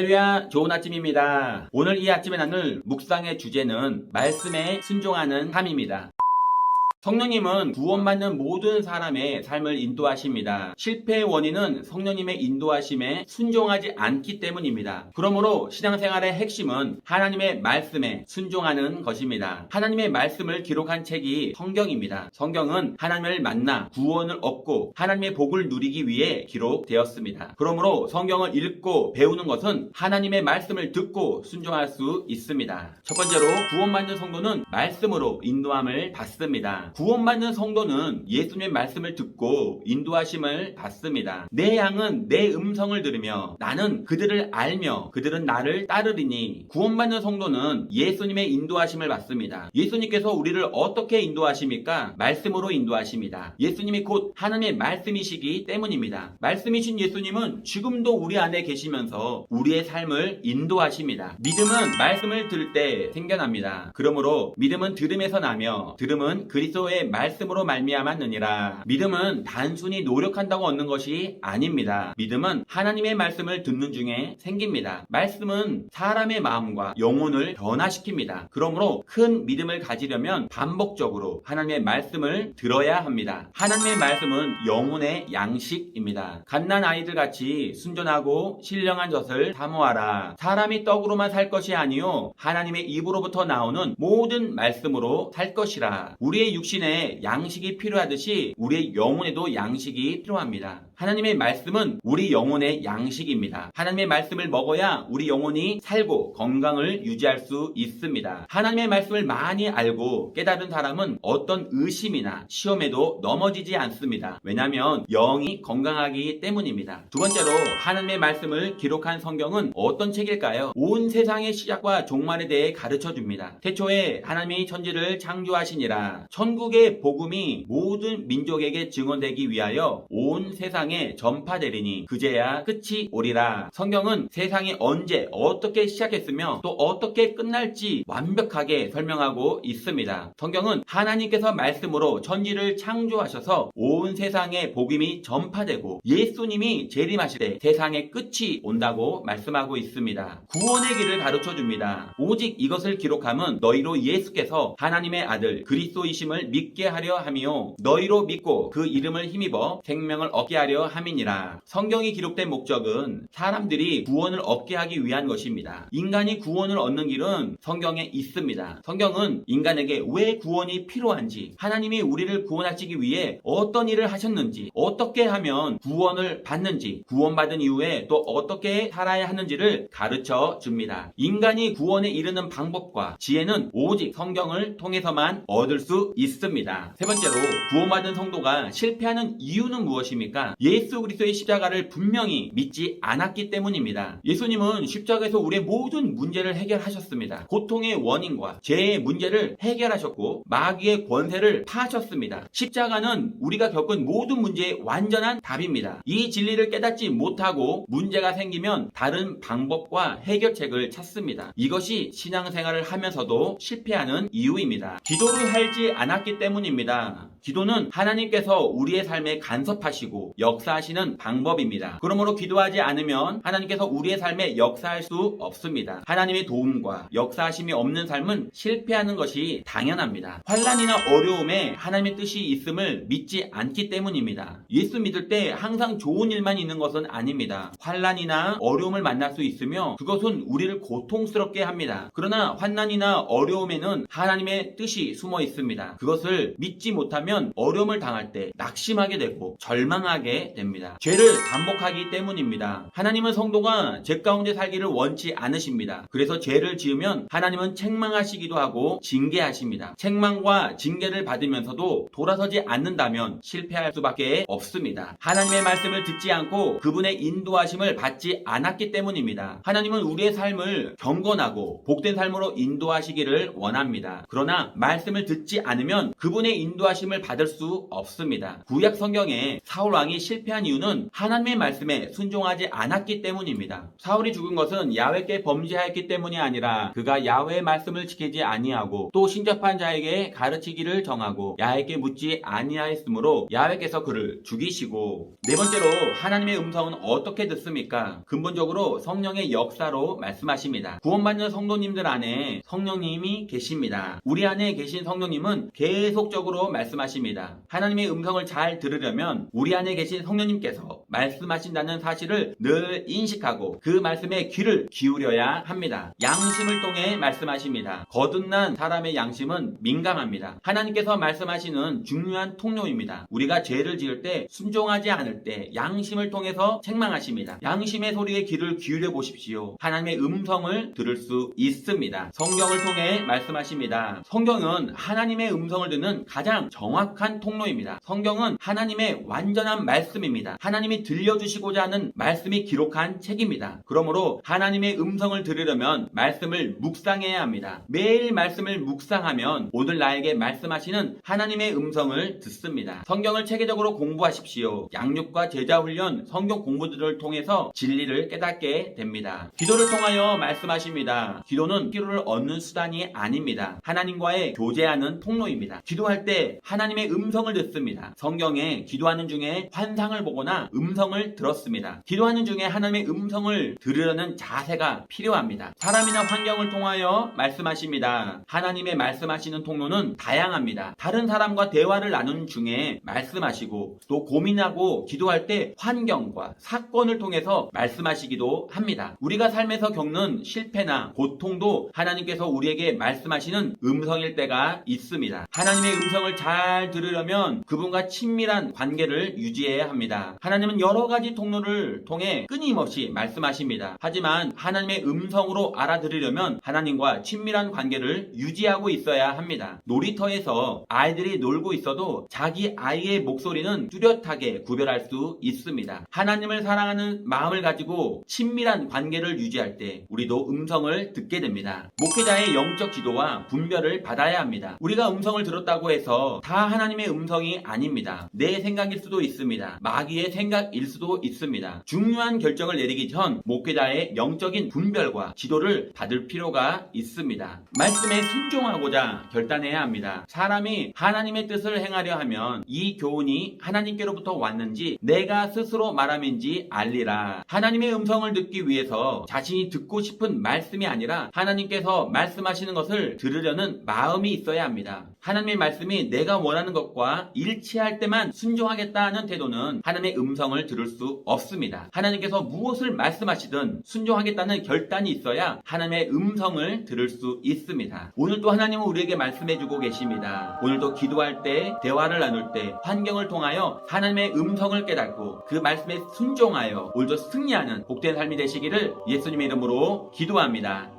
할렐루야, 좋은 아침입니다. 오늘 이 아침에 나눌 묵상의 주제는 말씀에 순종하는 삶입니다. 성령님은 구원받는 모든 사람의 삶을 인도하십니다. 실패의 원인은 성령님의 인도하심에 순종하지 않기 때문입니다. 그러므로 신앙생활의 핵심은 하나님의 말씀에 순종하는 것입니다. 하나님의 말씀을 기록한 책이 성경입니다. 성경은 하나님을 만나 구원을 얻고 하나님의 복을 누리기 위해 기록되었습니다. 그러므로 성경을 읽고 배우는 것은 하나님의 말씀을 듣고 순종할 수 있습니다. 첫 번째로 구원받는 성도는 말씀으로 인도함을 받습니다. 구원받는 성도는 예수님의 말씀을 듣고 인도하심을 받습니다. 내 양은 내 음성을 들으며 나는 그들을 알며 그들은 나를 따르리니. 구원받는 성도는 예수님의 인도하심을 받습니다. 예수님께서 우리를 어떻게 인도하십니까? 말씀으로 인도하십니다. 예수님이 곧 하나님의 말씀이시기 때문입니다. 말씀이신 예수님은 지금도 우리 안에 계시면서 우리의 삶을 인도하십니다. 믿음은 말씀을 들을 때 생겨납니다. 그러므로 믿음은 들음에서 나며 들음은 그리스도의 말씀으로 말미암았느니라. 믿음은 단순히 노력한다고 얻는 것이 아닙니다. 믿음은 하나님의 말씀을 듣는 중에 생깁니다. 말씀은 사람의 마음과 영혼을 변화시킵니다. 그러므로 큰 믿음을 가지려면 반복적으로 하나님의 말씀을 들어야 합니다. 하나님의 말씀은 영혼의 양식입니다. 갓난 아이들 같이 순전하고 신령한 젖을 사모하라. 사람이 떡으로만 살 것이 아니요 하나님의 입으로부터 나오는 모든 말씀으로 살 것이라. 우리의 육신에 양식이 필요하듯이 우리의 영혼에도 양식이 필요합니다. 하나님의 말씀은 우리 영혼의 양식입니다. 하나님의 말씀을 먹어야 우리 영혼이 살고 건강을 유지할 수 있습니다. 하나님의 말씀을 많이 알고 깨달은 사람은 어떤 의심이나 시험에도 넘어지지 않습니다. 왜냐하면 영이 건강하기 때문입니다. 두 번째로 하나님의 말씀을 기록한 성경은 어떤 책일까요? 온 세상의 시작과 종말에 대해 가르쳐 줍니다. 태초에 하나님이 천지를 창조하시니라. 천국의 복음이 모든 민족에게 증언되기 위하여 온 세상에 전파되리니 그제야 끝이 오리라. 성경은 세상이 언제 어떻게 시작했으며 또 어떻게 끝날지 완벽하게 설명하고 있습니다. 성경은 하나님께서 말씀으로 천지를 창조하셔서 온 세상에 복음이 전파되고 예수님이 재림하실 때 세상의 끝이 온다고 말씀하고 있습니다. 구원의 길을 가르쳐 줍니다. 오직 이것을 기록함은 너희로 예수께서 하나님의 아들 그리스도이심을 믿게 하려 함이요 너희로 믿고 그 이름을 힘입어 생명을 얻게 하려 함이니라. 성경이 기록된 목적은 사람들이 구원을 얻게 하기 위한 것입니다. 인간이 구원을 얻는 길은 성경에 있습니다. 성경은 인간에게 왜 구원이 필요한지, 하나님이 우리를 구원하시기 위해 어떤 일을 하셨는지, 어떻게 하면 구원을 받는지, 구원받은 이후에 또 어떻게 살아야 하는지를 가르쳐 줍니다. 인간이 구원에 이르는 방법과 지혜는 오직 성경을 통해서만 얻을 수 있습니다. 세 번째로 구원받은 성도가 실패하는 이유는 무엇입니까? 예수 그리스도의 십자가를 분명히 믿지 않았기 때문입니다. 예수님은 십자가에서 우리의 모든 문제를 해결하셨습니다. 고통의 원인과 죄의 문제를 해결하셨고 마귀의 권세를 파하셨습니다. 십자가는 우리가 겪은 모든 문제의 완전한 답입니다. 이 진리를 깨닫지 못하고 문제가 생기면 다른 방법과 해결책을 찾습니다. 이것이 신앙생활을 하면서도 실패하는 이유입니다. 기도를 하지 않았기 때문입니다. 기도는 하나님께서 우리의 삶에 간섭하시고 역사하시는 방법입니다. 그러므로 기도하지 않으면 하나님께서 우리의 삶에 역사할 수 없습니다. 하나님의 도움과 역사하심이 없는 삶은 실패하는 것이 당연합니다. 환난이나 어려움에 하나님의 뜻이 있음을 믿지 않기 때문입니다. 예수 믿을 때 항상 좋은 일만 있는 것은 아닙니다. 환난이나 어려움을 만날 수 있으며 그것은 우리를 고통스럽게 합니다. 그러나 환난이나 어려움에는 하나님의 뜻이 숨어 있습니다. 그것을 믿지 못하면 어려움을 당할 때 낙심하게 되고 절망하게 됩니다. 죄를 반복하기 때문입니다. 하나님은 성도가 죄 가운데 살기를 원치 않으십니다. 그래서 죄를 지으면 하나님은 책망하시기도 하고 징계하십니다. 책망과 징계를 받으면서도 돌아서지 않는다면 실패할 수밖에 없습니다. 하나님의 말씀을 듣지 않고 그분의 인도하심을 받지 않았기 때문입니다. 하나님은 우리의 삶을 경건하고 복된 삶으로 인도하시기를 원합니다. 그러나 말씀을 듣지 않으면 않으면 그분의 인도하심을 받을 수 없습니다. 구약 성경에 사울 왕이 실패한 이유는 하나님의 말씀에 순종하지 않았기 때문입니다. 사울이 죽은 것은 야훼께 범죄하였기 때문이 아니라 그가 야훼의 말씀을 지키지 아니하고 또 신접한 자에게 가르치기를 정하고 야훼께 묻지 아니하였으므로 야훼께서 그를 죽이시고, 네 번째로 하나님의 음성은 어떻게 듣습니까? 근본적으로 성령의 역사로 말씀하십니다. 구원받는 성도님들 안에 성령님이 계십니다. 우리 안에 계신 성령님은 계속적으로 말씀하십니다. 하나님의 음성을 잘 들으려면 우리 안에 계신 성령님께서 말씀하신다는 사실을 늘 인식하고 그 말씀에 귀를 기울여야 합니다. 양심을 통해 말씀하십니다. 거듭난 사람의 양심은 민감합니다. 하나님께서 말씀하시는 중요한 통로입니다. 우리가 죄를 지을 때, 순종하지 않을 때 양심을 통해서 책망하십니다. 양심의 소리에 귀를 기울여 보십시오. 하나님의 음성을 들을 수 있습니다. 성경을 통해 말씀하십니다. 성경은 하나님의 음성을 듣는 가장 정확한 통로입니다. 성경은 하나님의 완전한 말씀입니다. 하나님이 들려주시고자 하는 말씀이 기록한 책입니다. 그러므로 하나님의 음성을 들으려면 말씀을 묵상해야 합니다. 매일 말씀을 묵상하면 오늘 나에게 말씀하시는 하나님의 음성을 듣습니다. 성경을 체계적으로 공부하십시오. 양육과 제자훈련, 성경 공부들을 통해서 진리를 깨닫게 됩니다. 기도를 통하여 말씀하십니다. 기도는 필요를 얻는 수단이 아닙니다. 하나님과의 교제하는 통로입니다. 기도할 때 하나님의 음성을 듣습니다. 성경에 기도하는 중에 환상을 보거나 음성을 들었습니다. 기도하는 중에 하나님의 음성을 들으려는 자세가 필요합니다. 사람이나 환경을 통하여 말씀하십니다. 하나님의 말씀하시는 통로는 다양합니다. 다른 사람과 대화를 나누는 중에 말씀하시고, 또 고민하고 기도할 때 환경과 사건을 통해서 말씀하시기도 합니다. 우리가 삶에서 겪는 실패나 고통도 하나님께서 우리에게 말씀하시는 음성일 때가 있습니다. 하나님의 음성을 잘 들으려면 그분과 친밀한 관계를 유지해야 합니다. 하나님은 여러 가지 통로를 통해 끊임없이 말씀하십니다. 하지만 하나님의 음성으로 알아들으려면 하나님과 친밀한 관계를 유지하고 있어야 합니다. 놀이터에서 아이들이 놀고 있어도 자기 아이의 목소리는 뚜렷하게 구별할 수 있습니다. 하나님을 사랑하는 마음을 가지고 친밀한 관계를 유지할 때 우리도 음성을 듣게 됩니다. 목회자의 영적 지도와 분별을 받아야 합니다. 우리가 음성을 들었다고 해서 다 하나님의 음성이 아닙니다. 내 생각일 수도 있습니다. 마귀의 생각일 수도 있습니다. 중요한 결정을 내리기 전 목회자의 영적인 분별과 지도를 받을 필요가 있습니다. 말씀에 순종하고자 결단해야 합니다. 사람이 하나님의 뜻을 행하려 하면 이 교훈이 하나님께로부터 왔는지 내가 스스로 말함인지 알리라. 하나님의 음성을 듣기 위해서 자신이 듣고 싶은 말씀이 아니라 하나님께서 말씀하시는 것을 들으려는 마음이 있어야 합니다. 하나님의 말씀이 내가 원하는 것과 일치할 때만 순종하겠다는 태도는 하나님의 음성을 들을 수 없습니다. 하나님께서 무엇을 말씀하시든 순종하겠다는 결단이 있어야 하나님의 음성을 들을 수 있습니다. 오늘도 하나님은 우리에게 말씀해주고 계십니다. 오늘도 기도할 때, 대화를 나눌 때, 환경을 통하여 하나님의 음성을 깨닫고 그 말씀에 순종하여 오늘도 승리하는 복된 삶이 되시기를 예수님의 이름으로 기도합니다.